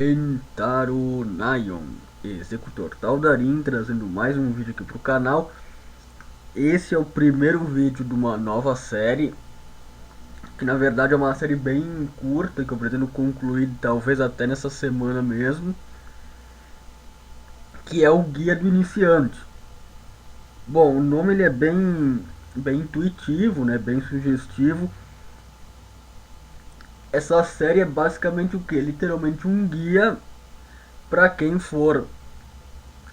Kentaro Nayon, executor Taldarin, trazendo mais um vídeo aqui pro canal. Esse é o primeiro vídeo de uma nova série, que na verdade é uma série bem curta, que eu pretendo concluir talvez até nessa semana mesmo, que é o Guia do Iniciante. Bom, o nome ele é bem intuitivo, né, bem sugestivo. Essa série é basicamente o que? Literalmente um guia para quem for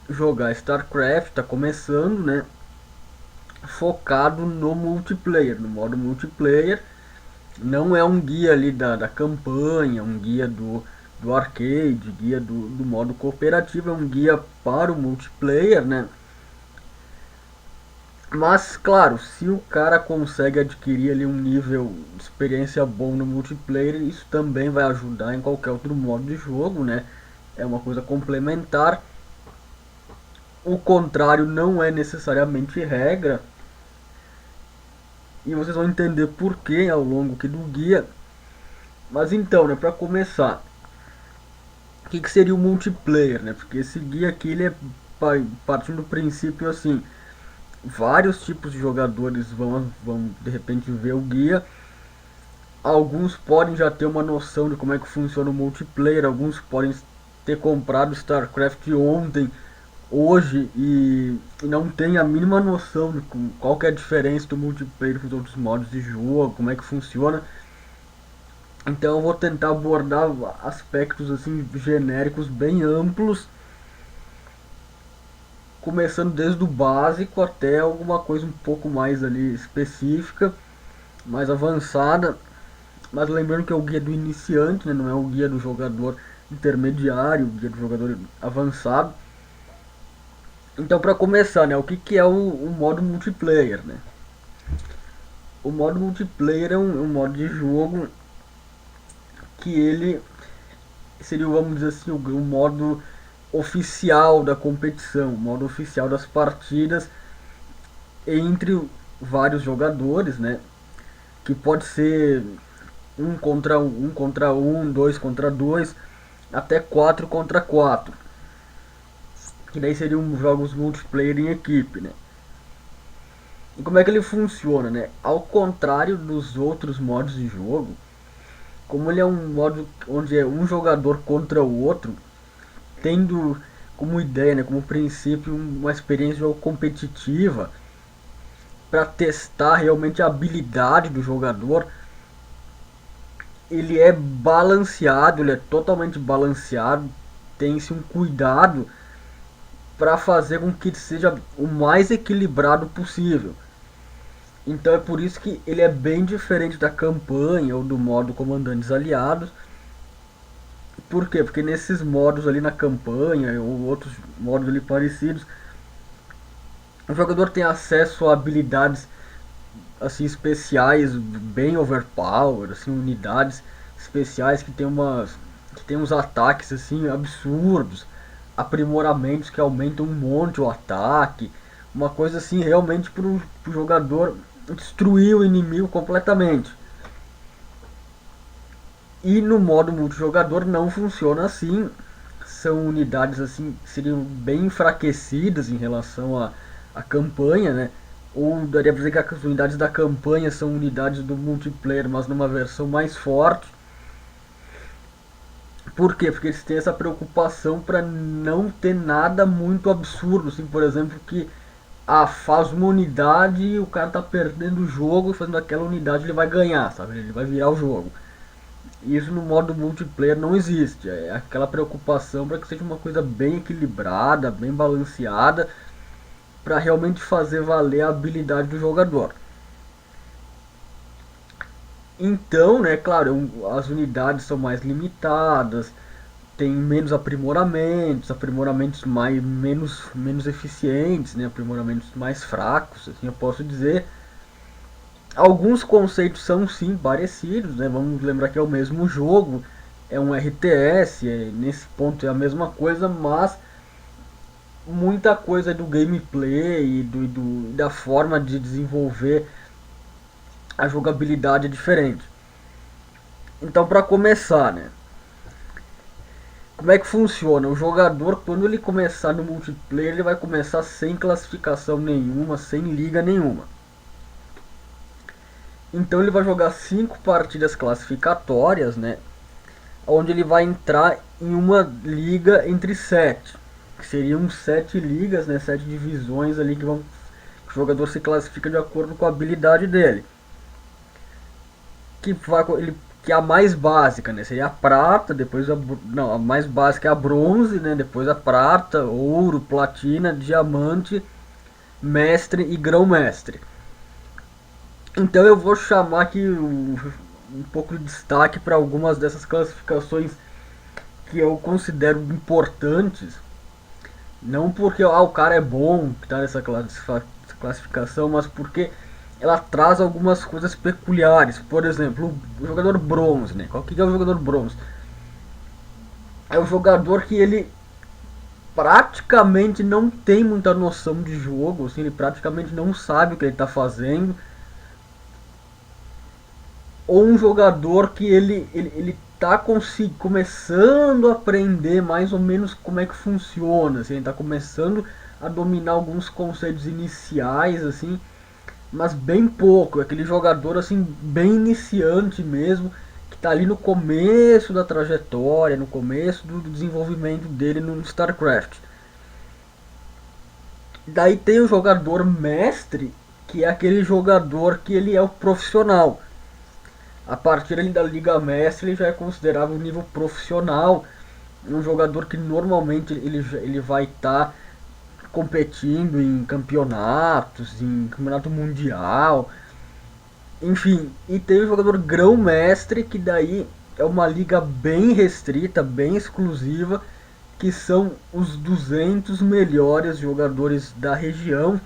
jogar StarCraft, tá começando, né? Focado no multiplayer, no modo multiplayer. Não é um guia ali da campanha, um guia do arcade, guia do modo cooperativo, é um guia para o multiplayer, né? Mas claro, se o cara consegue adquirir ali um nível de experiência bom no multiplayer, isso também vai ajudar em qualquer outro modo de jogo, né? É uma coisa complementar. O contrário não é necessariamente regra, e vocês vão entender por que ao longo aqui do guia. Mas então, né, para começar, o que seria o multiplayer, né? Porque esse guia aqui ele é partindo do princípio assim, vários tipos de jogadores vão de repente ver o guia. Alguns podem já ter uma noção de como é que funciona o multiplayer, alguns podem ter comprado StarCraft ontem, hoje e não tem a mínima noção de qual que é a diferença do multiplayer com os outros modos de jogo, como é que funciona. Então eu vou tentar abordar aspectos assim genéricos bem amplos, começando desde o básico até alguma coisa um pouco mais ali específica, mais avançada, mas lembrando que é o guia do iniciante, né? Não é o guia do jogador intermediário, o guia do jogador avançado. Então para começar, né, o que é o modo multiplayer, né? O modo multiplayer é um modo de jogo que ele seria, vamos dizer assim, o modo oficial da competição, o modo oficial das partidas entre vários jogadores, né? Que pode ser um contra um, dois contra dois, até 4 contra 4. Que daí seriam jogos multiplayer em equipe, né? E como é que ele funciona, né? Ao contrário dos outros modos de jogo, como ele é um modo onde é um jogador contra o outro, tendo como ideia, né, como princípio, uma experiência de jogo competitiva para testar realmente a habilidade do jogador, ele é balanceado, ele é totalmente balanceado, tem-se um cuidado para fazer com que seja o mais equilibrado possível. Então é por isso que ele é bem diferente da campanha ou do modo comandantes aliados. Por quê? Porque nesses modos ali na campanha ou outros modos ali parecidos, o jogador tem acesso a habilidades assim especiais bem overpower, assim unidades especiais que tem uns ataques assim absurdos, aprimoramentos que aumentam um monte o ataque, uma coisa assim realmente para o jogador destruir o inimigo completamente. E no modo multijogador não funciona assim. São unidades assim que seriam bem enfraquecidas em relação à campanha, né? Ou daria pra dizer que as unidades da campanha são unidades do multiplayer, mas numa versão mais forte. Por quê? Porque eles têm essa preocupação para não ter nada muito absurdo, assim, por exemplo, que faz uma unidade e o cara tá perdendo o jogo e fazendo aquela unidade ele vai ganhar, sabe? Ele vai virar o jogo. Isso no modo multiplayer não existe. É aquela preocupação para que seja uma coisa bem equilibrada, bem balanceada, para realmente fazer valer a habilidade do jogador. Então, né, claro, as unidades são mais limitadas, tem menos aprimoramentos, aprimoramentos menos eficientes, né, aprimoramentos mais fracos, assim eu posso dizer. Alguns conceitos são sim parecidos, né? Vamos lembrar que é o mesmo jogo, é um RTS, nesse ponto é a mesma coisa, mas muita coisa do gameplay e da forma de desenvolver a jogabilidade é diferente. Então, para começar, né? Como é que funciona? O jogador, quando ele começar no multiplayer, ele vai começar sem classificação nenhuma, sem liga nenhuma. Então ele vai jogar 5 partidas classificatórias, né? Onde ele vai entrar em uma liga entre 7. Que seriam 7 ligas, né? 7 divisões ali que vão. O jogador se classifica de acordo com a habilidade dele. Que é a mais básica, né? Seria a prata, depois não, a mais básica é a bronze, né? Depois a prata, ouro, platina, diamante, mestre e grão-mestre. Então eu vou chamar aqui um pouco de destaque para algumas dessas classificações que eu considero importantes. Não porque o cara é bom que está nessa classificação, mas porque ela traz algumas coisas peculiares. Por exemplo, o jogador bronze, né? Qual que é o jogador bronze? É o jogador que ele praticamente não tem muita noção de jogo, assim, ele praticamente não sabe o que ele está fazendo. Ou um jogador que ele tá começando a aprender mais ou menos como é que funciona, assim, ele tá começando a dominar alguns conceitos iniciais, assim, mas bem pouco, aquele jogador assim bem iniciante mesmo, que tá ali no começo da trajetória, no começo do desenvolvimento dele no StarCraft. Daí tem o jogador mestre, que é aquele jogador que ele é o profissional. A partir ali da Liga Mestre ele já é considerado um nível profissional, um jogador que normalmente ele vai estar competindo em campeonatos, em campeonato mundial, enfim. E tem o jogador grão-mestre, que daí é uma liga bem restrita, bem exclusiva, que são os 200 melhores jogadores da região.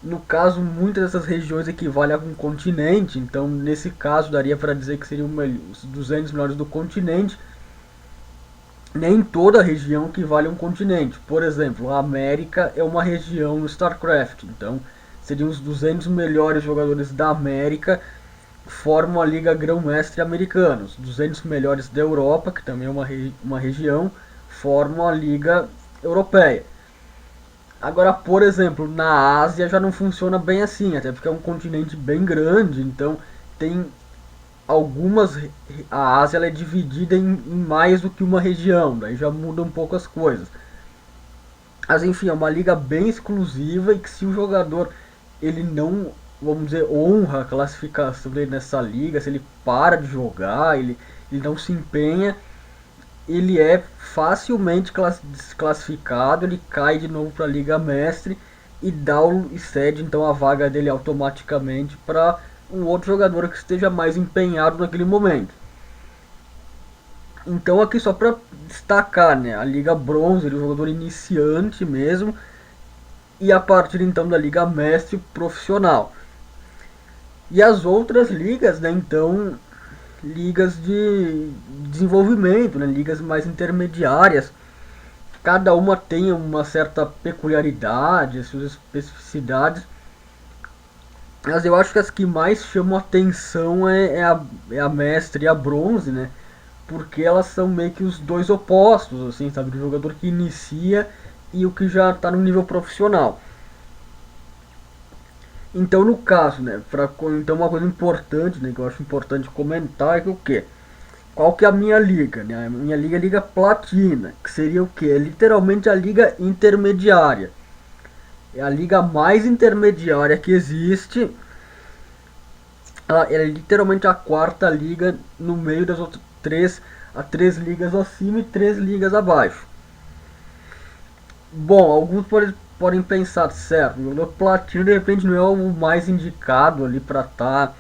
No caso, muitas dessas regiões equivalem a um continente, então nesse caso daria para dizer que seriam os 200 melhores do continente. Nem toda região equivale a um continente. Por exemplo, a América é uma região no StarCraft, então seriam os 200 melhores jogadores da América formam a Liga Grão-Mestre Americana. Os 200 melhores da Europa, que também é uma região, formam a Liga Europeia. Agora, por exemplo, na Ásia já não funciona bem assim, até porque é um continente bem grande, então tem algumas. A Ásia ela é dividida em mais do que uma região, daí já muda um pouco as coisas. Mas enfim, é uma liga bem exclusiva e que se o jogador ele não, vamos dizer, honra a classificação dele nessa liga, se ele para de jogar, ele não se empenha, ele é facilmente desclassificado, ele cai de novo para a Liga Mestre e cede então a vaga dele automaticamente para um outro jogador que esteja mais empenhado naquele momento. Então aqui só para destacar, né, a Liga Bronze, ele é um jogador iniciante mesmo, e a partir então da Liga Mestre profissional. E as outras ligas, né, então ligas de desenvolvimento, né, ligas mais intermediárias. Cada uma tem uma certa peculiaridade, suas especificidades. Mas eu acho que as que mais chamam atenção é a mestre e a bronze, né? Porque elas são meio que os dois opostos, assim, sabe? Do jogador que inicia e o que já está no nível profissional. Então, no caso, né? Então, uma coisa importante, né? Que eu acho importante comentar é que o quê? Qual que é a minha liga? Né? A minha liga é a Liga Platina, que seria o quê? É literalmente a liga intermediária. É a liga mais intermediária que existe. Ela é literalmente a quarta liga no meio das outras três ligas acima e três ligas abaixo. Bom, alguns podem pensar, certo, o jogador platino de repente não é o mais indicado ali para estar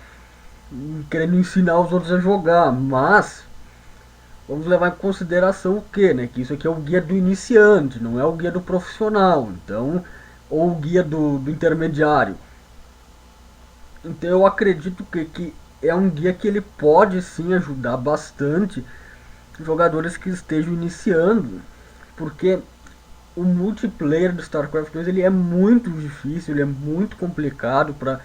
querendo ensinar os outros a jogar, mas vamos levar em consideração o que, né? Que isso aqui é o guia do iniciante, não é o guia do profissional, então, ou o guia do intermediário. Então eu acredito que é um guia que ele pode sim ajudar bastante jogadores que estejam iniciando, porque o multiplayer do StarCraft 2 ele é muito difícil, ele é muito complicado para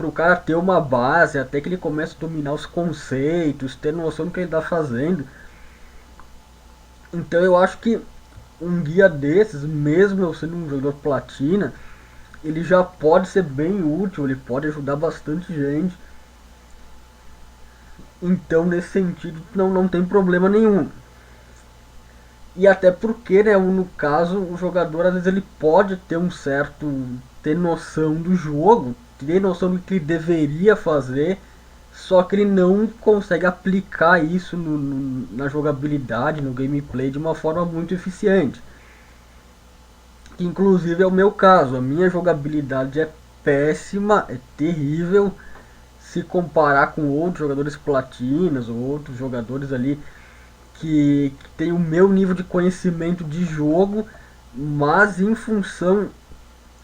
o cara ter uma base, até que ele comece a dominar os conceitos, ter noção do que ele está fazendo. Então eu acho que um guia desses, mesmo eu sendo um jogador platina, ele já pode ser bem útil, ele pode ajudar bastante gente. Então nesse sentido não tem problema nenhum. E até porque, né, no caso, o jogador às vezes ele pode ter um certo, ter noção do jogo, ter noção do que ele deveria fazer, só que ele não consegue aplicar isso na jogabilidade, no gameplay de uma forma muito eficiente. Que inclusive é o meu caso, a minha jogabilidade é péssima, é terrível, se comparar com outros jogadores platinas ou outros jogadores ali que tem o meu nível de conhecimento de jogo, mas em função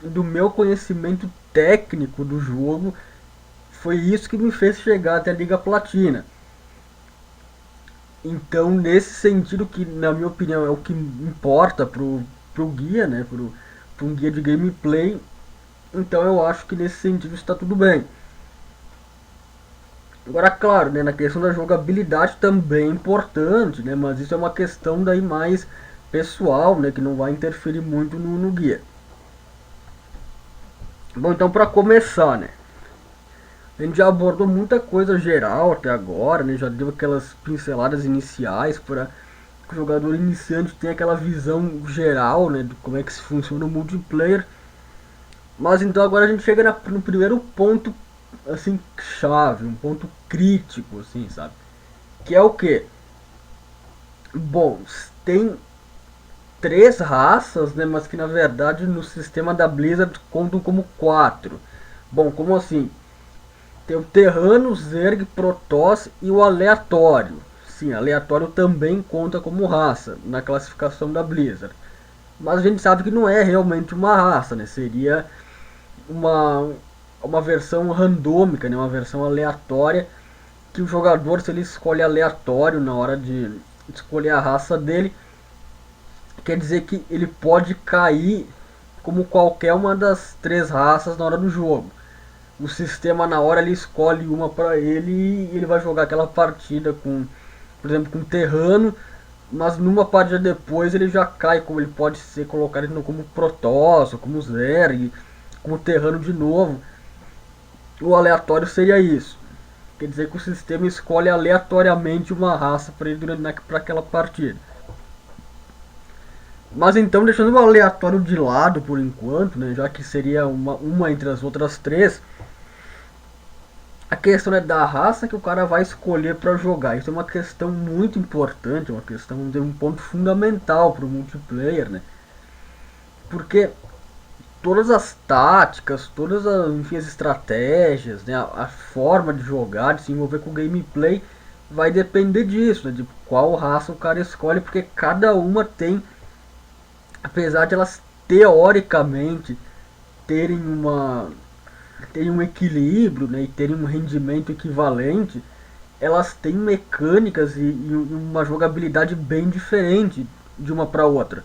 do meu conhecimento técnico do jogo, foi isso que me fez chegar até a Liga Platina. Então, nesse sentido, que na minha opinião é o que importa pro guia, né, pro um guia de gameplay, então eu acho que nesse sentido está tudo bem. Agora, claro, né, na questão da jogabilidade também é importante, né, mas isso é uma questão daí mais pessoal, né, que não vai interferir muito no guia. Bom, então para começar, né, a gente já abordou muita coisa geral até agora, né, já deu aquelas pinceladas iniciais para que o jogador iniciante tenha aquela visão geral, né, de como é que se funciona o multiplayer. Mas então agora a gente chega no primeiro ponto, assim, chave, um ponto crítico, assim, sabe? Que é o que? Bom, tem três raças, né? Mas que na verdade no sistema da Blizzard contam como quatro. Bom, como assim? Tem o Terrano, Zerg, Protoss e o Aleatório. Sim, aleatório também conta como raça na classificação da Blizzard. Mas a gente sabe que não é realmente uma raça, né? Seria uma, uma versão randômica, né? Uma versão aleatória que o jogador, se ele escolhe aleatório na hora de escolher a raça dele, quer dizer que ele pode cair como qualquer uma das três raças na hora do jogo. O sistema na hora ele escolhe uma para ele e ele vai jogar aquela partida com, por exemplo, com Terrano, mas numa partida depois ele já cai, como ele pode ser colocado como Protoss, como Zerg, como Terrano de novo. O aleatório seria isso. Quer dizer que o sistema escolhe aleatoriamente uma raça para ele para aquela partida. Mas então, deixando o aleatório de lado por enquanto, né, já que seria uma entre as outras três, a questão é da raça que o cara vai escolher para jogar. Isso é uma questão muito importante, uma questão de um ponto fundamental para o multiplayer, né? Porque todas as táticas, todas as, enfim, as estratégias, né, a forma de jogar, de se envolver com o gameplay, vai depender disso, né, de qual raça o cara escolhe, porque cada uma tem, apesar de elas teoricamente terem terem um equilíbrio, né, e terem um rendimento equivalente, elas têm mecânicas e uma jogabilidade bem diferente de uma para outra.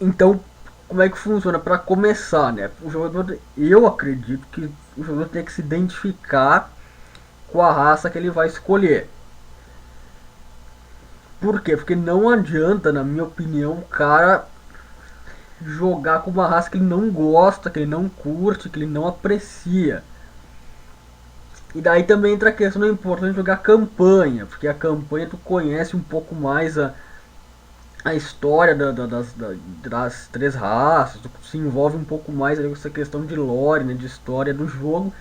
Então, como é que funciona? Para começar, né? O jogador, eu acredito que o jogador tem que se identificar com a raça que ele vai escolher. Por quê? Porque não adianta, na minha opinião, o cara jogar com uma raça que ele não gosta, que ele não curte, que ele não aprecia. E daí também entra a questão da importância de jogar campanha, porque a campanha tu conhece um pouco mais a história das três raças, tu se envolve um pouco mais com essa questão de lore, né, de história do jogo,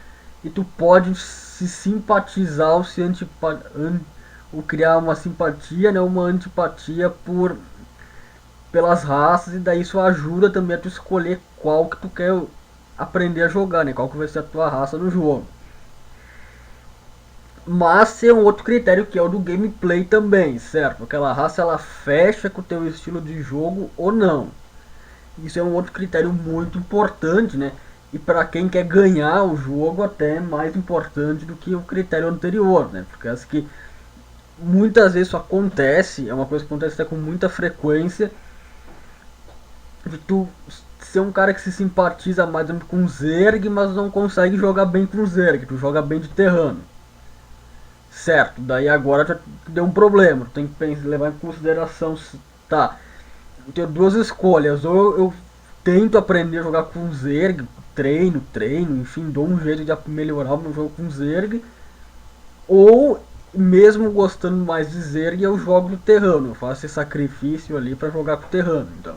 e tu pode se simpatizar ou ou criar uma simpatia, né, uma antipatia pelas raças, e daí isso ajuda também a tu escolher qual que tu quer aprender a jogar, né, qual que vai ser a tua raça no jogo. Mas tem um outro critério que é o do gameplay também, certo? Aquela raça ela fecha com o teu estilo de jogo ou não. Isso é um outro critério muito importante, né? E para quem quer ganhar o jogo até é mais importante do que o critério anterior, né? Porque acho que muitas vezes isso acontece, é uma coisa que acontece até com muita frequência, de tu ser um cara que se simpatiza mais com o Zerg, mas não consegue jogar bem com o Zerg, tu joga bem de Terrano. Certo, daí agora já deu um problema. Tem que levar em consideração. Tá, eu tenho duas escolhas. Ou eu tento aprender a jogar com Zerg, treino, enfim, dou um jeito de melhorar o meu jogo com Zerg. Ou, mesmo gostando mais de Zerg, eu jogo no Terrano. Eu faço esse sacrifício ali para jogar com o Terrano. Então,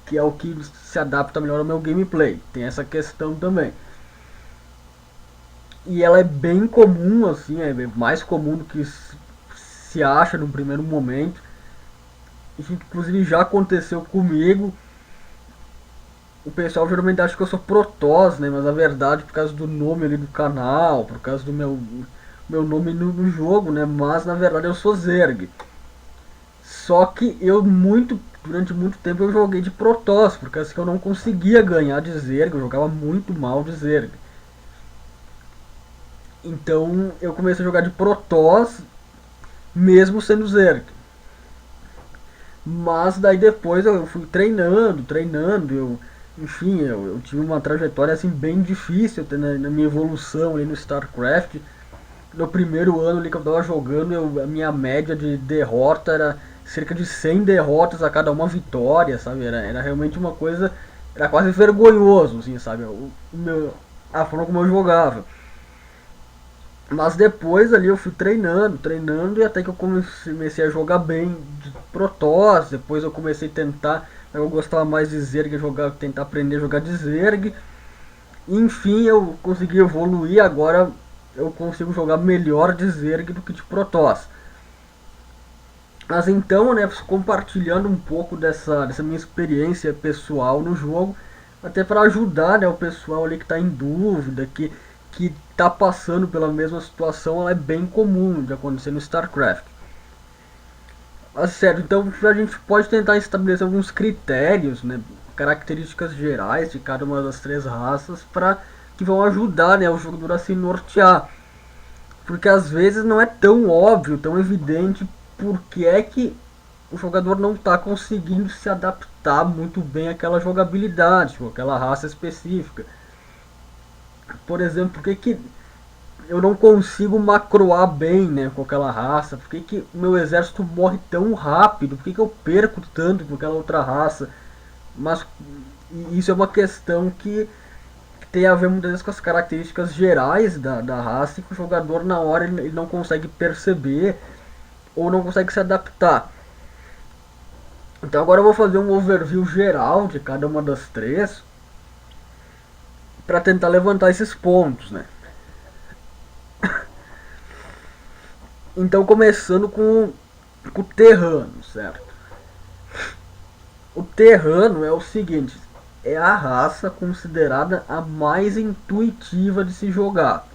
que é o que se adapta melhor ao meu gameplay. Tem essa questão também. E ela é bem comum, assim, é mais comum do que se acha no primeiro momento. Isso inclusive já aconteceu comigo. O pessoal geralmente acha que eu sou Protoss, né? Mas na verdade, por causa do nome ali do canal, por causa do meu nome no jogo, né? Mas na verdade eu sou Zerg. Só que durante muito tempo eu joguei de Protoss, por causa que eu não conseguia ganhar de Zerg, eu jogava muito mal de Zerg. Então eu comecei a jogar de Protoss, mesmo sendo Zerg. Mas daí depois eu fui treinando, enfim, eu tive uma trajetória assim bem difícil na minha evolução ali no StarCraft. No primeiro ano ali que eu tava jogando, a minha média de derrota era cerca de 100 derrotas a cada uma vitória, sabe? Era realmente uma coisa, era quase vergonhoso, assim, sabe? A forma como eu jogava. Mas depois ali eu fui treinando e até que eu comecei a jogar bem de Protoss. Depois eu comecei a tentar, eu gostava mais de Zerg, tentar aprender a jogar de Zerg. Enfim, eu consegui evoluir, agora eu consigo jogar melhor de Zerg do que de Protoss. Mas então, né, compartilhando um pouco dessa minha experiência pessoal no jogo, até para ajudar, né, o pessoal ali que está em dúvida, que está passando pela mesma situação, ela é bem comum de acontecer no StarCraft. Mas sério, então a gente pode tentar estabelecer alguns critérios, né, características gerais de cada uma das três raças para que vão ajudar, né, o jogador a se nortear. Porque às vezes não é tão óbvio, tão evidente porque é que o jogador não está conseguindo se adaptar muito bem àquela jogabilidade, ou àquela raça específica. Por exemplo, por que, que eu não consigo macroar bem, né, com aquela raça? Por que, que o meu exército morre tão rápido? Por que, que eu perco tanto com aquela outra raça? Mas isso é uma questão que tem a ver muitas vezes com as características gerais da raça e que o jogador na hora ele não consegue perceber ou não consegue se adaptar. Então agora eu vou fazer um overview geral de cada uma das três para tentar levantar esses pontos, né? Então começando com o Terrano, certo? O Terrano é o seguinte, é a raça considerada a mais intuitiva de se jogar.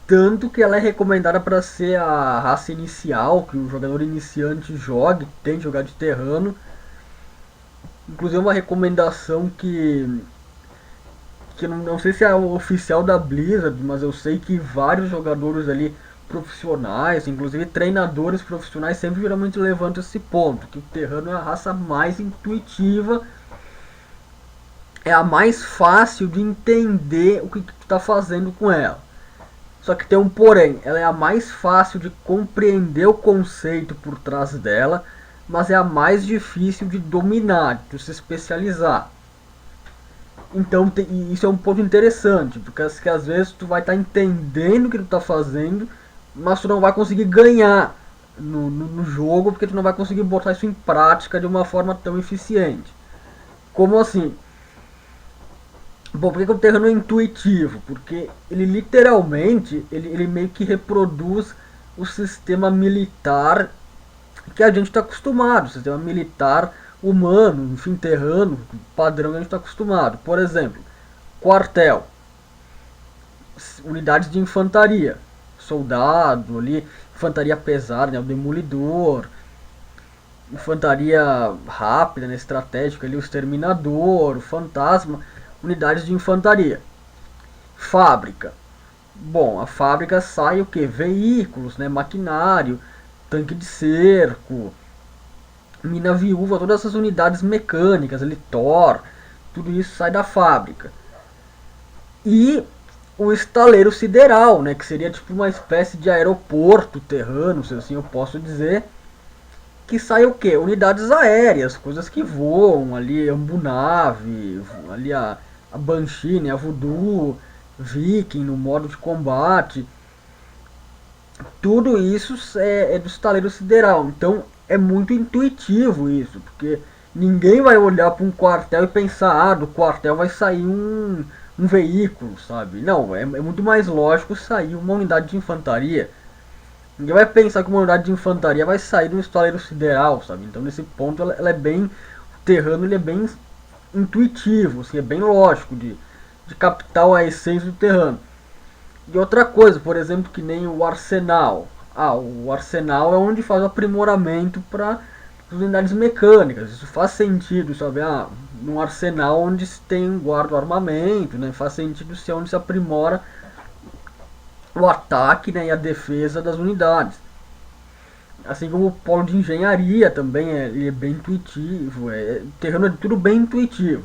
Tanto que ela é recomendada para ser a raça inicial, que o jogador iniciante jogue, tem que jogar de Terrano. Inclusive uma recomendação que eu não sei se é oficial da Blizzard, mas eu sei que vários jogadores ali profissionais, inclusive treinadores profissionais, sempre geralmente levantam esse ponto, que o Terrano é a raça mais intuitiva, é a mais fácil de entender o que tu está fazendo com ela. Só que tem um porém, ela é a mais fácil de compreender o conceito por trás dela, mas é a mais difícil de dominar, de se especializar. Então isso é um ponto interessante, porque às vezes tu vai estar entendendo o que tu está fazendo, mas tu não vai conseguir ganhar no jogo, porque tu não vai conseguir botar isso em prática de uma forma tão eficiente. Como assim? Bom, por que o Terrano é intuitivo? Porque ele literalmente, ele meio que reproduz o sistema militar que a gente está acostumado, o sistema militar humano, enfim, terrano, padrão que a gente está acostumado. Por exemplo, quartel, unidades de infantaria, soldado ali, infantaria pesada, né, o demolidor, infantaria rápida, né, estratégica ali, o exterminador, o fantasma, unidades de infantaria. Fábrica. Bom, a fábrica sai o que? Veículos, né, maquinário, tanque de cerco, mina viúva, todas essas unidades mecânicas, ali, Thor, tudo isso sai da fábrica. E o estaleiro sideral, né, que seria tipo uma espécie de aeroporto terrano, se assim eu posso dizer, que sai o quê? Unidades aéreas, coisas que voam, ali Ambunave, ali a Banshee, né, a Voodoo, Viking no modo de combate, tudo isso é do estaleiro sideral. Então é muito intuitivo isso, porque ninguém vai olhar para um quartel e pensar, ah, do quartel vai sair um veículo, sabe? Não, é muito mais lógico sair uma unidade de infantaria. Ninguém vai pensar que uma unidade de infantaria vai sair de um estaleiro sideral, sabe? Então nesse ponto ela é bem. O terrano ele é bem intuitivo, assim, é bem lógico de captar a essência do terrano. E outra coisa, por exemplo, que nem o arsenal. Ah, o arsenal é onde faz o aprimoramento para as unidades mecânicas. Isso faz sentido, sabe? Ah, num arsenal onde se tem guarda o armamento, né? Faz sentido ser onde se aprimora o ataque, né, e a defesa das unidades. Assim como o polo de engenharia também ele é bem intuitivo. O terreno é tudo bem intuitivo.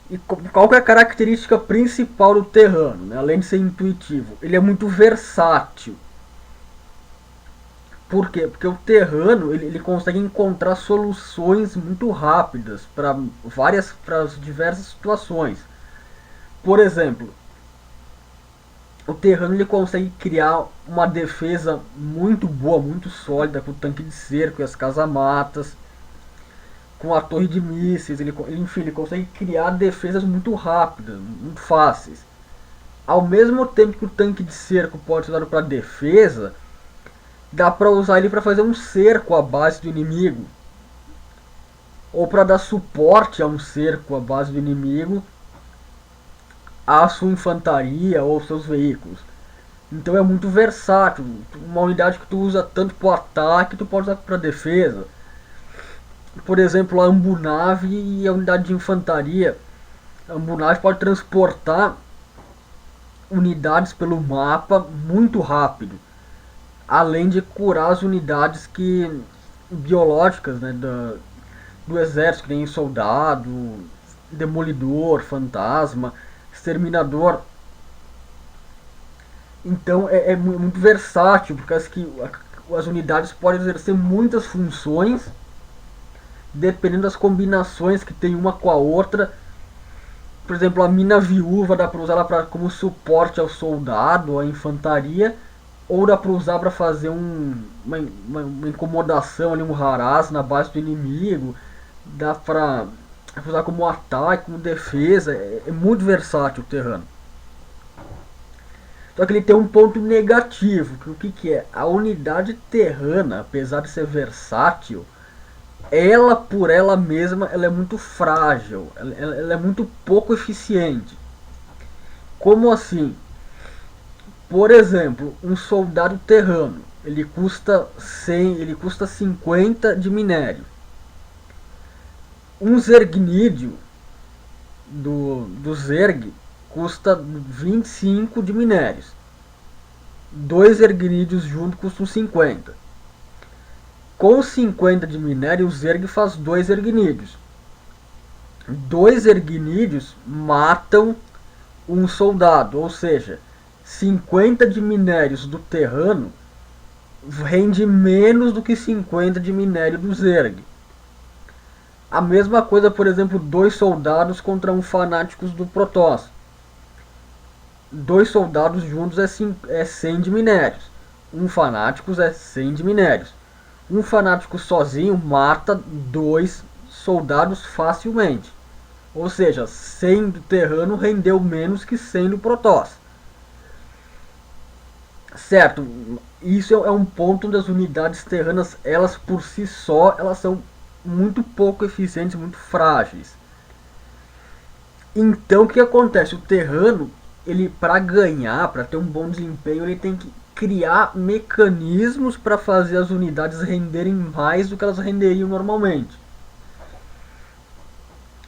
E qual que é a característica principal do terrano, né? Além de ser intuitivo? Ele é muito versátil. Por quê? Porque o terrano ele consegue encontrar soluções muito rápidas para diversas situações. Por exemplo, o terrano ele consegue criar uma defesa muito boa, muito sólida, com o tanque de cerco e as casamatas, com a torre de mísseis, enfim, ele consegue criar defesas muito rápidas, muito fáceis. Ao mesmo tempo que o tanque de cerco pode ser usado para defesa, dá para usar ele para fazer um cerco à base do inimigo, ou para dar suporte a um cerco à base do inimigo, à sua infantaria ou seus veículos. Então é muito versátil. Uma unidade que tu usa tanto para o ataque, tu pode usar para defesa. Por exemplo, a Ambunave e a unidade de infantaria. A Ambunave pode transportar unidades pelo mapa muito rápido, além de curar as unidades que biológicas, né, do exército, que nem soldado, demolidor, fantasma, exterminador. Então é muito versátil, porque as unidades podem exercer muitas funções, dependendo das combinações que tem uma com a outra. Por exemplo, a mina viúva dá para usar ela como suporte ao soldado, à infantaria, ou dá para usar para fazer uma incomodação, ali, um haraz na base do inimigo. Dá para usar como ataque, como defesa. É muito versátil o terrano. Só que ele tem um ponto negativo, que o que é? A unidade terrana, apesar de ser versátil, ela por ela mesma ela é muito frágil, ela é muito pouco eficiente. Como assim? Por exemplo, um soldado terrano, ele custa 100, ele custa 50 de minério. Um zergnídeo do Zerg custa 25 de minérios. Dois ergnídeos juntos custam 50. Com 50 de minério, o Zerg faz dois ergnídeos. Dois ergnídeos matam um soldado, ou seja, 50 de minérios do terrano rende menos do que 50 de minério do Zerg. A mesma coisa, por exemplo, dois soldados contra um fanáticos do Protoss. Dois soldados juntos é 100 de minérios. Um fanáticos é 100 de minérios. Um fanático sozinho mata dois soldados facilmente. Ou seja, 100 do terrano rendeu menos que 100 do Protoss. Certo, isso é um ponto onde as unidades terranas, elas por si só, elas são muito pouco eficientes, muito frágeis. Então o que acontece? O terrano, ele para ganhar, para ter um bom desempenho, ele tem que criar mecanismos para fazer as unidades renderem mais do que elas renderiam normalmente.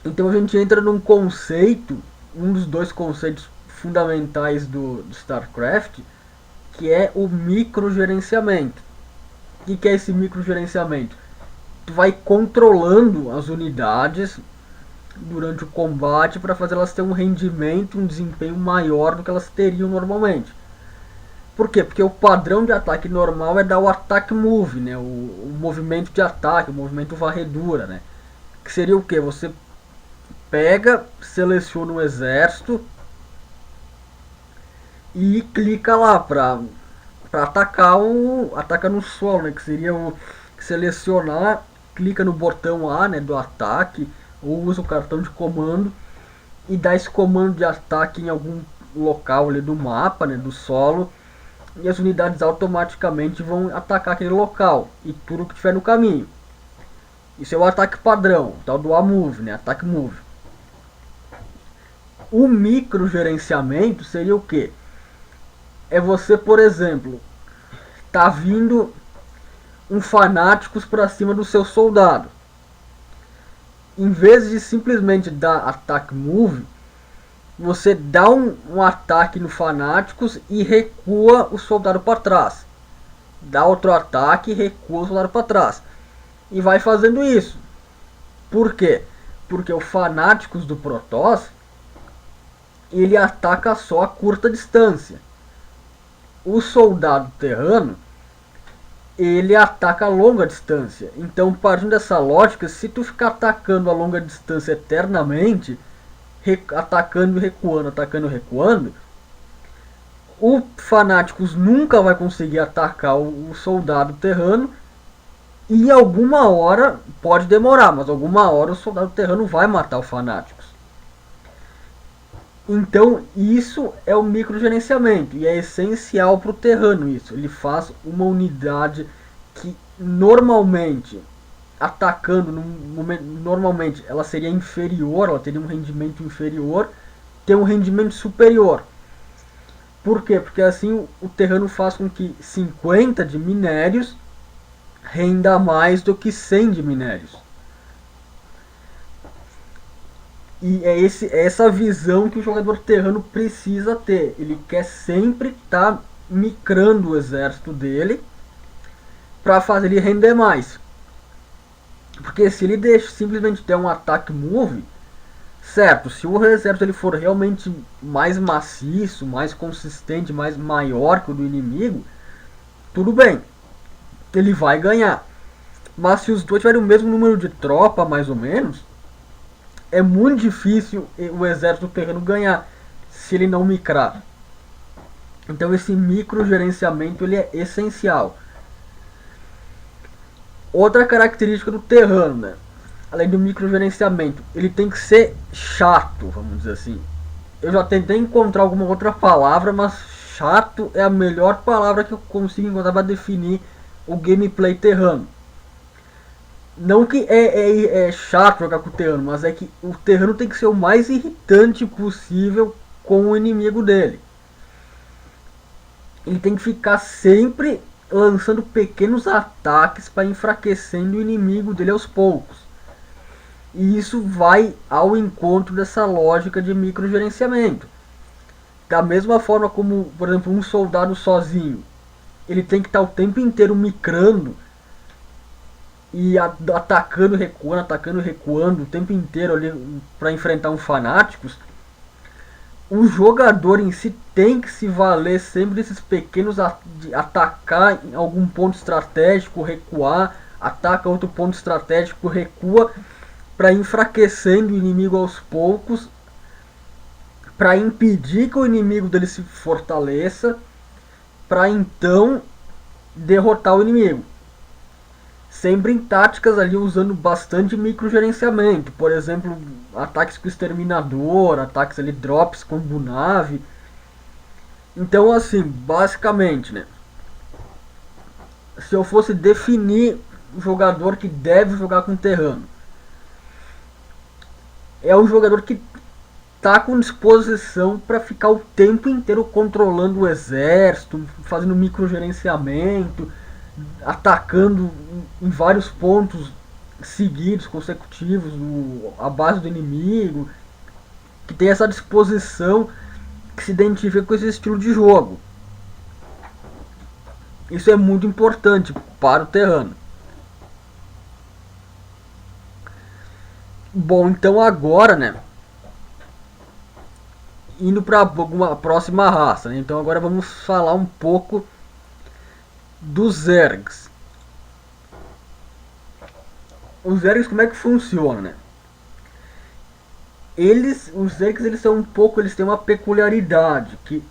Então a gente entra num conceito, um dos dois conceitos fundamentais do StarCraft, que é o microgerenciamento. O que é esse microgerenciamento? Tu vai controlando as unidades durante o combate para fazer elas ter um rendimento, um desempenho maior do que elas teriam normalmente. Por quê? Porque o padrão de ataque normal é dar o attack move, né? O movimento de ataque, o movimento varredura, né? Que seria o que? Você pega, seleciona um exército e clica lá para atacar no solo, né? Que seria o selecionar, clica no botão A, né, do ataque, ou usa o cartão de comando e dá esse comando de ataque em algum local ali do mapa, né, do solo, e as unidades automaticamente vão atacar aquele local e tudo que tiver no caminho. Isso é o ataque padrão, tal do A-Move, né, Attack Move. O micro gerenciamento seria o que? É você, por exemplo, tá vindo um fanáticos para cima do seu soldado. Em vez de simplesmente dar attack move, você dá um ataque no fanáticos e recua o soldado para trás. Dá outro ataque e recua o soldado para trás. E vai fazendo isso. Por quê? Porque o fanáticos do Protoss, ele ataca só a curta distância. O soldado terrano, ele ataca a longa distância. Então, partindo dessa lógica, se tu ficar atacando a longa distância eternamente, atacando e recuando, o Fanáticos nunca vai conseguir atacar o soldado terrano. E alguma hora, pode demorar, mas alguma hora o soldado terrano vai matar o Fanáticos. Então isso é o microgerenciamento e é essencial para o terrano isso. Ele faz uma unidade que normalmente atacando normalmente ela seria inferior, ela teria um rendimento inferior, ter um rendimento superior. Por quê? Porque assim o terrano faz com que 50 de minérios renda mais do que 100 de minérios. E é essa visão que o jogador terrano precisa ter. Ele quer sempre estar micrando o exército dele para fazer ele render mais. Porque se ele deixa, simplesmente der um ataque move, certo, se o exército ele for realmente mais maciço, mais consistente, mais maior que o do inimigo, tudo bem, ele vai ganhar. Mas se os dois tiverem o mesmo número de tropa, mais ou menos, é muito difícil o exército terreno ganhar se ele não micrar. Então esse micro gerenciamento ele é essencial. Outra característica do terrano, né? Além do micro gerenciamento, ele tem que ser chato, vamos dizer assim. Eu já tentei encontrar alguma outra palavra, mas chato é a melhor palavra que eu consigo encontrar para definir o gameplay terrano. Não que é chato jogar com o terrano, mas é que o terrano tem que ser o mais irritante possível com o inimigo dele. Ele tem que ficar sempre lançando pequenos ataques para enfraquecendo o inimigo dele aos poucos. E isso vai ao encontro dessa lógica de microgerenciamento. Da mesma forma como, por exemplo, um soldado sozinho, ele tem que estar o tempo inteiro micrando e atacando e recuando o tempo inteiro ali para enfrentar um fanáticos. O jogador em si tem que se valer sempre desses pequenos de atacar em algum ponto estratégico, recuar, ataca outro ponto estratégico, recua, para enfraquecendo o inimigo aos poucos, para impedir que o inimigo dele se fortaleça, para então derrotar o inimigo. Sempre em táticas ali usando bastante microgerenciamento, por exemplo, ataques com exterminador, ataques ali drops com bunave. Então assim, basicamente, né? Se eu fosse definir o jogador que deve jogar com terrano, é um jogador que tá com disposição para ficar o tempo inteiro controlando o exército, fazendo microgerenciamento, atacando em vários pontos seguidos, consecutivos, a base do inimigo, que tem essa disposição, que se identifica com esse estilo de jogo. Isso é muito importante para o terrano. Bom, então agora, né, indo para alguma próxima raça, né? Então agora vamos falar um pouco dos Zergs. Os Zergs, como é que funciona, né? Os Zergs, eles são um pouco, eles têm uma peculiaridade que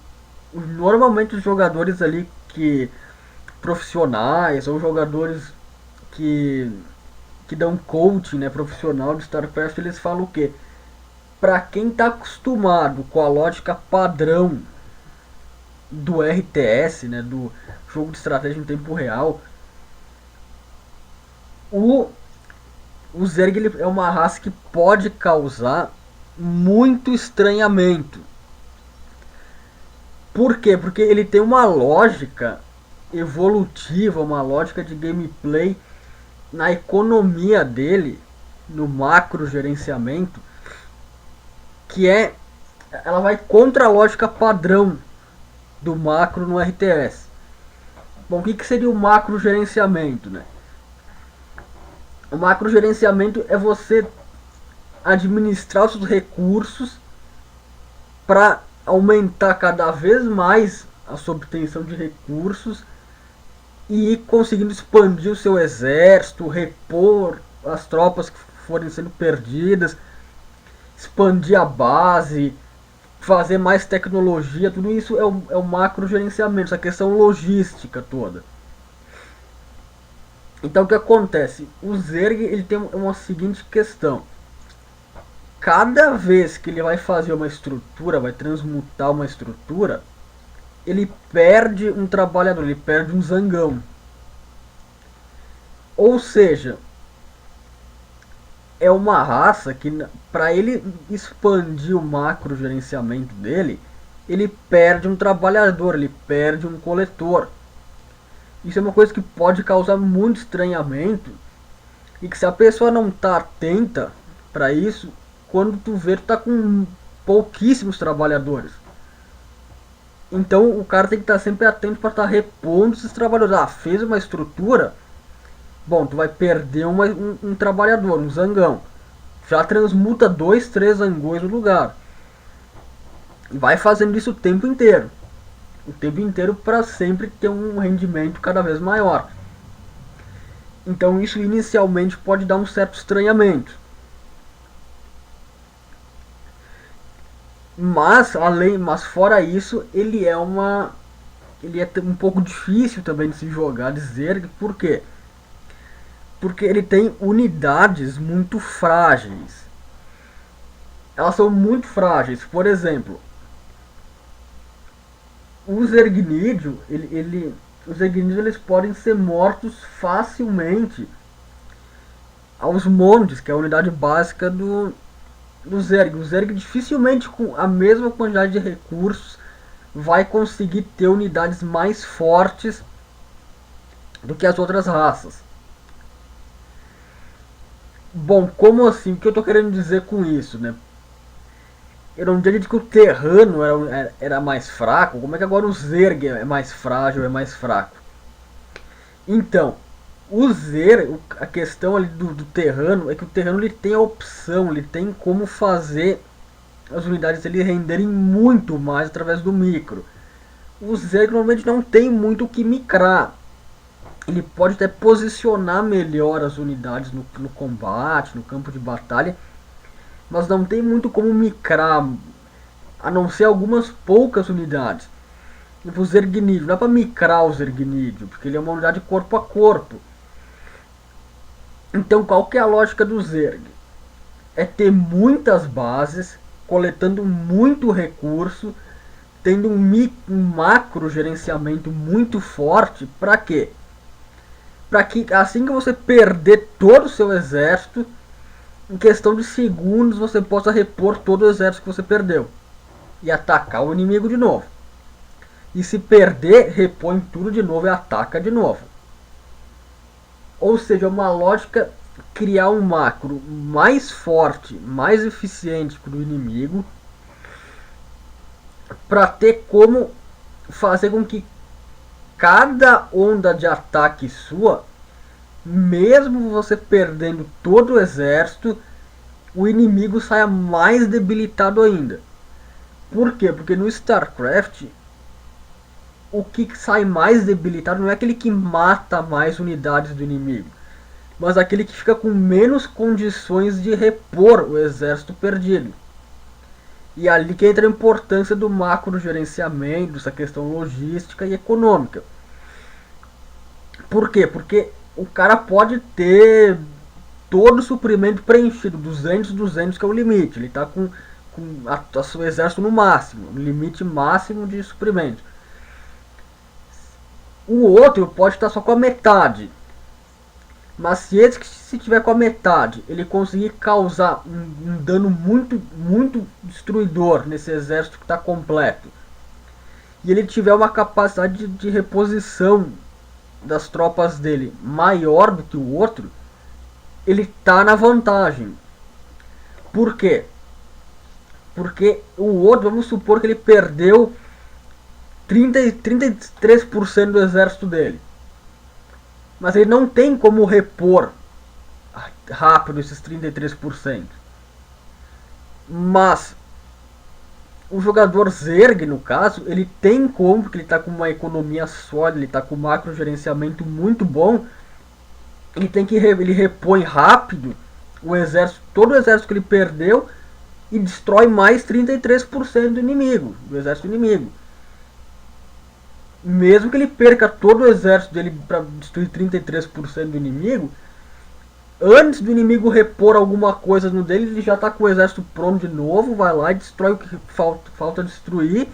normalmente os jogadores ali que profissionais ou jogadores que que dão coaching, né, profissional de StarCraft, eles falam o quê? Para quem está acostumado com a lógica padrão do RTS, né, do jogo de estratégia em tempo real, o, o Zerg ele é uma raça que pode causar muito estranhamento. Por quê? Porque ele tem uma lógica evolutiva, uma lógica de gameplay na economia dele, no macro gerenciamento, que ela vai contra a lógica padrão do macro no RTS. Bom, o que seria o macro gerenciamento, né? O macro gerenciamento é você administrar os seus recursos para aumentar cada vez mais a sua obtenção de recursos e ir conseguindo expandir o seu exército, repor as tropas que forem sendo perdidas, expandir a base, fazer mais tecnologia, tudo isso é o macro gerenciamento, essa questão logística toda. Então o que acontece? O Zerg ele tem uma seguinte questão. Cada vez que ele vai fazer uma estrutura, vai transmutar uma estrutura, ele perde um trabalhador, ele perde um zangão. Ou seja, é uma raça que para ele expandir o macro gerenciamento dele, ele perde um trabalhador, ele perde um coletor. Isso é uma coisa que pode causar muito estranhamento e que se a pessoa não tá atenta para isso, quando tu vê, tu tá com pouquíssimos trabalhadores. Então o cara tem que estar sempre atento para estar repondo esses trabalhadores. Ah, fez uma estrutura, bom, tu vai perder um trabalhador, um zangão. Já transmuta 2, 3 zangões no lugar. E vai fazendo isso o tempo inteiro. O tempo inteiro para sempre ter um rendimento cada vez maior. Então isso inicialmente pode dar um certo estranhamento. Mas fora isso, ele é um pouco difícil também de se jogar de Zerg, por quê? Porque ele tem unidades muito frágeis. Elas são muito frágeis. Por exemplo, o Zergnídeo, os Zergnídeos eles podem ser mortos facilmente aos montes, que é a unidade básica do Zerg. O Zerg dificilmente com a mesma quantidade de recursos vai conseguir ter unidades mais fortes do que as outras raças. Bom, como assim? O que eu estou querendo dizer com isso, né? Eu não diria que o Terrano era mais fraco, como é que agora o Zerg é mais frágil, é mais fraco? Então, o Zerg, a questão ali do Terrano é que o Terrano ele tem a opção, ele tem como fazer as unidades ele renderem muito mais através do micro. O Zerg normalmente não tem muito o que micrar. Ele pode até posicionar melhor as unidades no combate, no campo de batalha, mas não tem muito como micrar, a não ser algumas poucas unidades. Tipo o Zergnídeo, não dá pra micrar o Zergnídeo, porque ele é uma unidade corpo a corpo. Então qual que é a lógica do Zerg? É ter muitas bases, coletando muito recurso, tendo um macro gerenciamento muito forte, para quê? Para que assim que você perder todo o seu exército, em questão de segundos você possa repor todo o exército que você perdeu e atacar o inimigo de novo. E se perder, repõe tudo de novo e ataca de novo. Ou seja, é uma lógica criar um macro mais forte, mais eficiente para o inimigo, para ter como fazer com que cada onda de ataque sua, mesmo você perdendo todo o exército, o inimigo saia mais debilitado ainda. Por quê? Porque no StarCraft o que sai mais debilitado não é aquele que mata mais unidades do inimigo, mas aquele que fica com menos condições de repor o exército perdido. E ali que entra a importância do macro gerenciamento, essa questão logística e econômica. Por quê? Porque o cara pode ter todo o suprimento preenchido, 200 que é o limite. Ele está com seu exército no máximo, o limite máximo de suprimento. O outro pode estar só com a metade. Mas se tiver com a metade, ele conseguir causar um dano muito destruidor nesse exército que está completo, e ele tiver uma capacidade de reposição das tropas dele maior do que o outro, ele está na vantagem. Por quê? Porque o outro, vamos supor que ele perdeu 33% do exército dele. Mas ele não tem como repor rápido esses 33%. Mas o jogador Zerg, no caso, ele tem como, porque ele está com uma economia sólida, ele está com um macro gerenciamento muito bom. Ele repõe rápido o exército, todo o exército que ele perdeu, e destrói mais 33% do inimigo, do exército inimigo. Mesmo que ele perca todo o exército dele para destruir 33% do inimigo, antes do inimigo repor alguma coisa no dele, ele já está com o exército pronto de novo, vai lá e destrói o que falta destruir.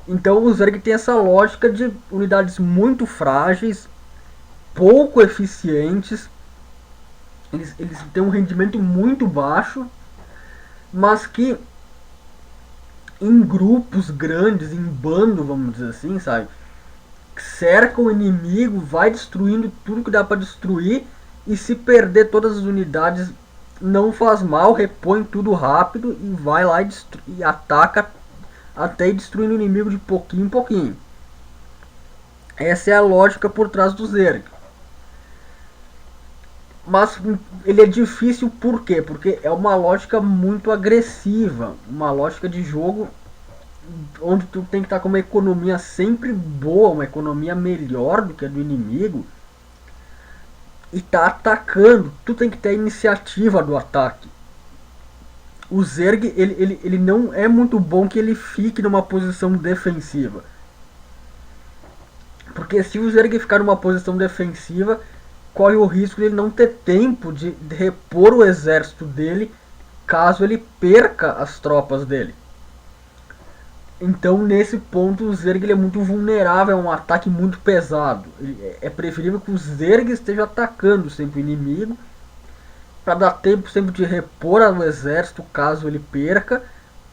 Então o Zerg tem essa lógica de unidades muito frágeis, pouco eficientes, eles têm um rendimento muito baixo, mas que em grupos grandes, em bando, vamos dizer assim, sabe? Cerca o inimigo, vai destruindo tudo que dá para destruir, e se perder todas as unidades não faz mal, repõe tudo rápido e vai lá e ataca até ir destruindo o inimigo de pouquinho em pouquinho. Essa é a lógica por trás do Zerg. Mas ele é difícil por quê? Porque é uma lógica muito agressiva, uma lógica de jogo onde tu tem que estar com uma economia sempre boa, uma economia melhor do que a do inimigo, e tá atacando. Tu tem que ter a iniciativa do ataque. O Zerg, ele não é muito bom que ele fique numa posição defensiva. Porque se o Zerg ficar numa posição defensiva, corre o risco de ele não ter tempo de repor o exército dele caso ele perca as tropas dele. Então nesse ponto o Zerg ele é muito vulnerável a um ataque muito pesado. É preferível que o Zerg esteja atacando sempre o inimigo, para dar tempo sempre de repor o exército caso ele perca,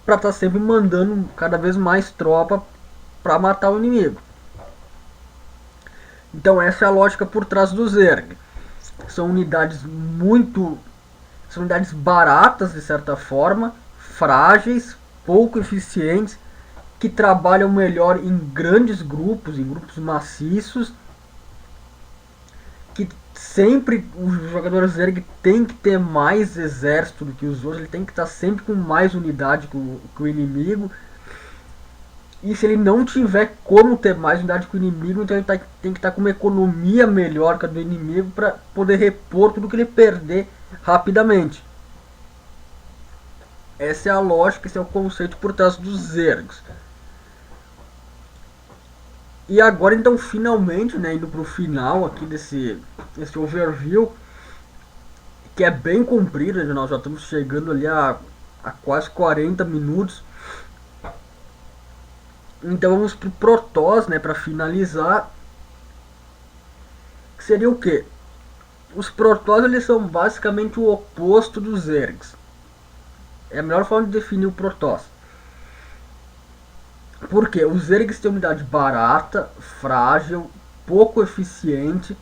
para estar sempre mandando cada vez mais tropa para matar o inimigo. Então essa é a lógica por trás do Zerg. São unidades baratas de certa forma, frágeis, pouco eficientes, que trabalham melhor em grandes grupos, em grupos maciços, que sempre o jogador Zerg tem que ter mais exército do que os outros, ele tem que estar sempre com mais unidade que o inimigo. E se ele não tiver como ter mais unidade que o inimigo, então ele tem que estar com uma economia melhor que a do inimigo para poder repor tudo que ele perder rapidamente. Essa é a lógica, esse é o conceito por trás dos Zergs. E agora então finalmente, né, indo pro final aqui desse overview, que é bem comprido, nós já estamos chegando ali a quase 40 minutos. Então vamos pro Protoss, né, para finalizar. Que seria o que? Os Protoss eles são basicamente o oposto dos Zergs. É a melhor forma de definir o Protoss. Porque os Zergs têm unidade barata, frágil, pouco eficiente.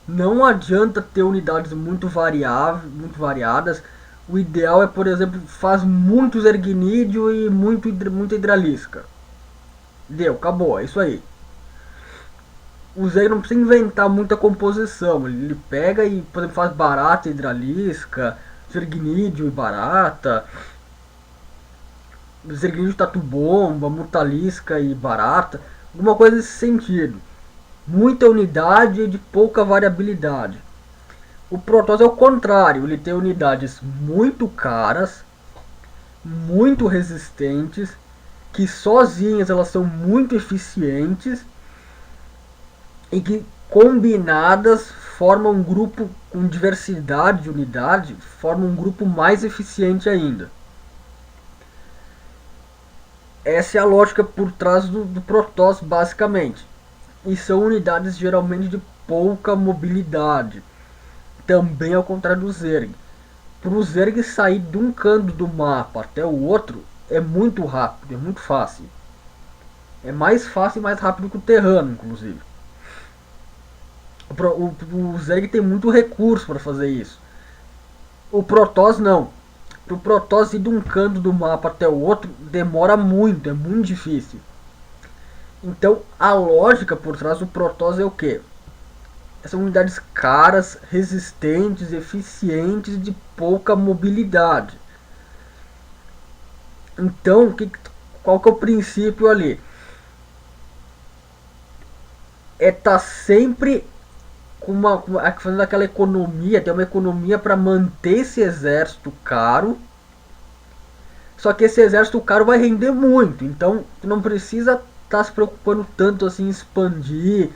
Não adianta ter unidades muito variadas. O ideal é, por exemplo, faz muito Zergnídeo e muita Hidralisca. Deu, acabou, é isso aí. O Zerg não precisa inventar muita composição. Ele pega e, por exemplo, faz barata, Hidralisca, Zergnídeo e Barata, Zergnídeo Tatu Bomba, Mutalisca e Barata, alguma coisa nesse sentido. Muita unidade e de pouca variabilidade. O Protoss é o contrário, ele tem unidades muito caras, muito resistentes, que sozinhas elas são muito eficientes e que combinadas formam um grupo com diversidade de unidade, formam um grupo mais eficiente ainda. Essa é a lógica por trás do Protoss basicamente. E são unidades geralmente de pouca mobilidade. Também ao contrário do Zerg. Para o Zerg sair de um canto do mapa até o outro é muito rápido, é muito fácil. É mais fácil e mais rápido que o Terrano, inclusive. O Zerg tem muito recurso para fazer isso. O Protoss não. Para o Protoss ir de um canto do mapa até o outro demora muito, é muito difícil. Então a lógica por trás do Protoss é o que? São unidades caras, resistentes, eficientes, de pouca mobilidade. Então, qual que é o princípio ali? É estar sempre fazendo aquela economia, ter uma economia para manter esse exército caro. Só que esse exército caro vai render muito, então tu não precisa estar se preocupando tanto assim em expandir.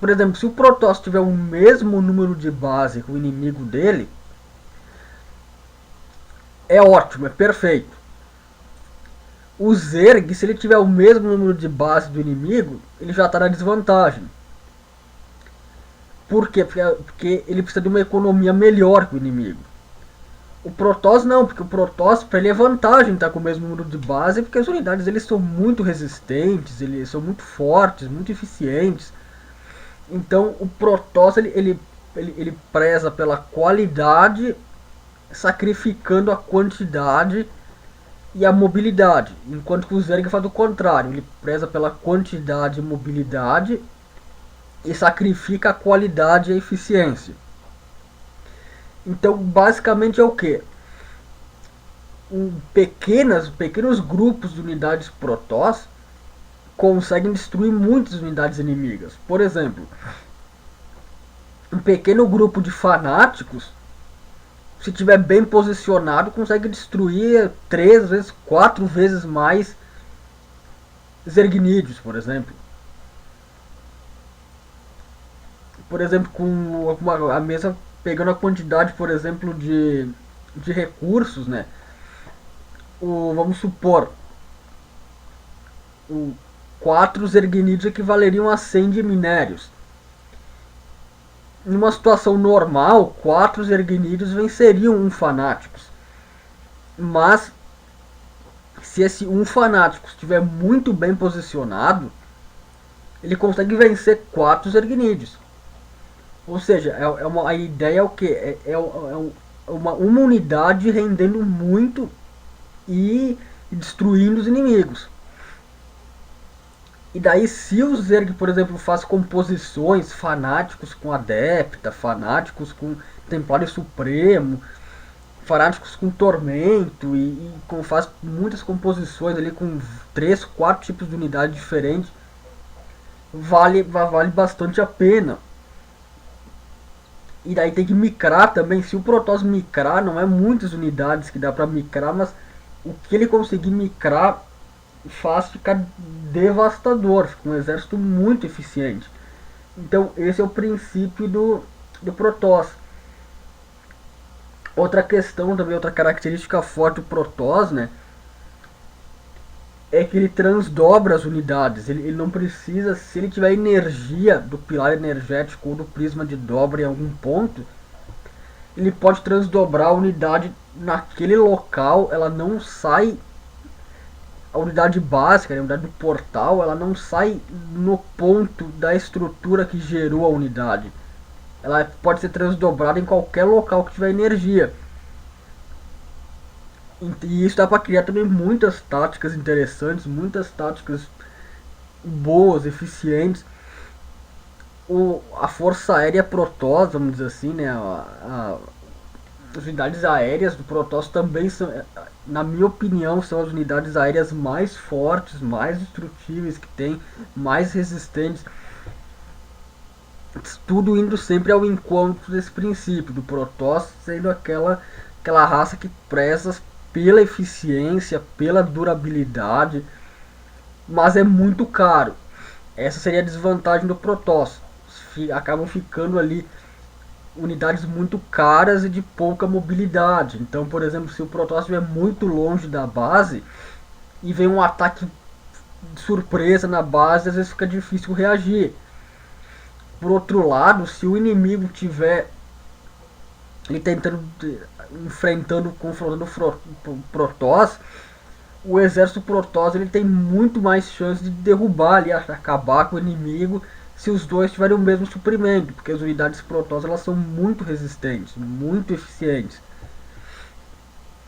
Por exemplo, se o Protoss tiver o mesmo número de base que o inimigo dele, é ótimo, é perfeito. O Zerg, se ele tiver o mesmo número de base do inimigo, ele já está na desvantagem. Por quê? Porque ele precisa de uma economia melhor que o inimigo. O Protoss não, porque o Protoss, para ele é vantagem estar com o mesmo número de base, porque as unidades eles são muito resistentes, eles são muito fortes, muito eficientes. Então o Protoss ele preza pela qualidade, sacrificando a quantidade e a mobilidade, enquanto que o Zerg faz o contrário, ele preza pela quantidade e mobilidade e sacrifica a qualidade e a eficiência. Então basicamente é o que? Pequenos grupos de unidades Protoss conseguem destruir muitas unidades inimigas. Por exemplo, um pequeno grupo de fanáticos, se tiver bem posicionado, consegue destruir 3 vezes, 4 vezes mais Zergnídeos, por exemplo. Por exemplo, com a mesa pegando a quantidade, por exemplo, de recursos, né? Vamos supor, o 4 Zergnídeos equivaleriam a 100 de minérios. Numa situação normal, 4 Zergnídeos venceriam um fanáticos. Mas se esse um fanático estiver muito bem posicionado, ele consegue vencer 4 Zergnídeos. Ou seja, a ideia é o que? Uma unidade rendendo muito e destruindo os inimigos. E daí, se o Zerg, por exemplo, faz composições, fanáticos com Adepta, fanáticos com Templário Supremo, fanáticos com Tormento, faz muitas composições ali com 3, 4 tipos de unidade diferentes, vale bastante a pena. E daí tem que micrar também. Se o Protoss micrar, não é muitas unidades que dá pra micrar, mas o que ele conseguir micrar faz ficar devastador, fica um exército muito eficiente. Então esse é o princípio do Protoss. Outra questão também, outra característica forte do Protoss, né, é que ele transdobra as unidades. Ele não precisa, se ele tiver energia do pilar energético ou do prisma de dobra em algum ponto, ele pode transdobrar a unidade naquele local. Ela não sai, a unidade básica, a unidade do portal, ela não sai no ponto da estrutura que gerou a unidade. Ela pode ser transdobrada em qualquer local que tiver energia. E isso dá para criar também muitas táticas interessantes, muitas táticas boas, eficientes. A Força Aérea Protoss, vamos dizer assim, né, as unidades aéreas do Protoss também são, na minha opinião, são as unidades aéreas mais fortes, mais destrutíveis que tem, mais resistentes. Tudo indo sempre ao encontro desse princípio, do Protoss sendo aquela raça que preza pela eficiência, pela durabilidade, mas é muito caro. Essa seria a desvantagem do Protoss. Acabam ficando ali unidades muito caras e de pouca mobilidade. Então, por exemplo, se o Protoss estiver muito longe da base e vem um ataque de surpresa na base, às vezes fica difícil reagir. Por outro lado, se o inimigo tiver ele tentando enfrentando, confrontando o Protoss, o exército Protoss ele tem muito mais chance de derrubar ali, acabar com o inimigo se os dois tiverem o mesmo suprimento, porque as unidades Protoss elas são muito resistentes, muito eficientes.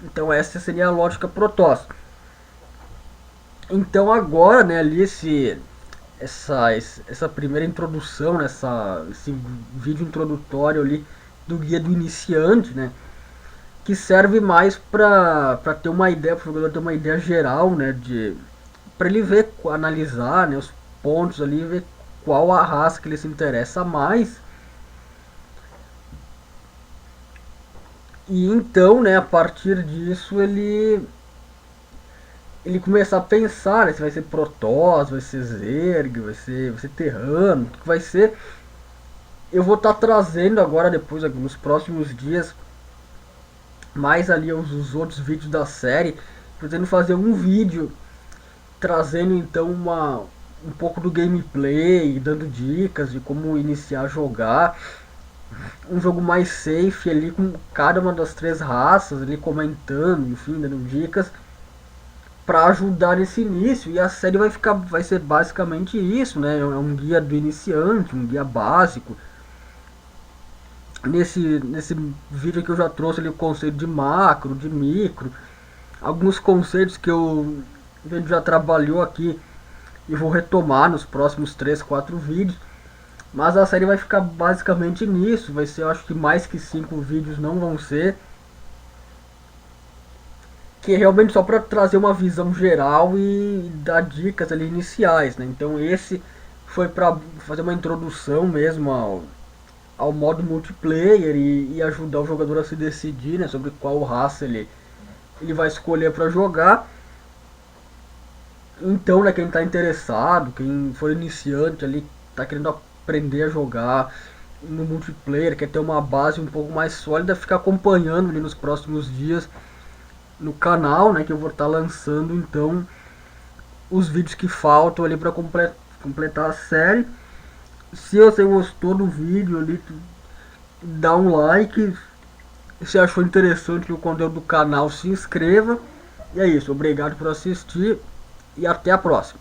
Então essa seria a lógica Protoss. Então agora, né, ali essa primeira introdução, né, esse vídeo introdutório ali do guia do iniciante, né, que serve mais para ter uma ideia, para o jogador ter uma ideia geral, né, de para ele ver, analisar, né, os pontos ali, ver qual a raça que ele se interessa mais. E então, né, a partir disso ele começar a pensar, né, se vai ser Protoss, vai ser Zerg, vai ser Terrano, o que vai ser. Eu vou estar trazendo agora, depois, nos próximos dias, mais ali os outros vídeos da série, pretendo fazer um vídeo trazendo então um pouco do gameplay, dando dicas de como iniciar a jogar, um jogo mais safe ali com cada uma das três raças, ali comentando, enfim, dando dicas para ajudar nesse início. E a série vai ser basicamente isso, né? É um guia do iniciante, um guia básico. Nesse vídeo que eu já trouxe ali o conceito de macro, de micro, alguns conceitos que a gente já trabalhou aqui e vou retomar nos próximos 3 4 vídeos. Mas a série vai ficar basicamente nisso. Vai ser, eu acho que mais que 5 vídeos não vão ser. Que é realmente só para trazer uma visão geral e dar dicas ali iniciais, né? Então esse foi para fazer uma introdução mesmo ao modo multiplayer e ajudar o jogador a se decidir, né, sobre qual raça ele vai escolher para jogar. Então, né, quem está interessado, quem for iniciante ali, está querendo aprender a jogar no multiplayer, quer ter uma base um pouco mais sólida, fica acompanhando ali nos próximos dias no canal, né, que eu vou estar lançando então os vídeos que faltam ali para completar a série. Se você gostou do vídeo ali, dá um like. Se achou interessante o conteúdo do canal, se inscreva. E é isso, obrigado por assistir e até a próxima.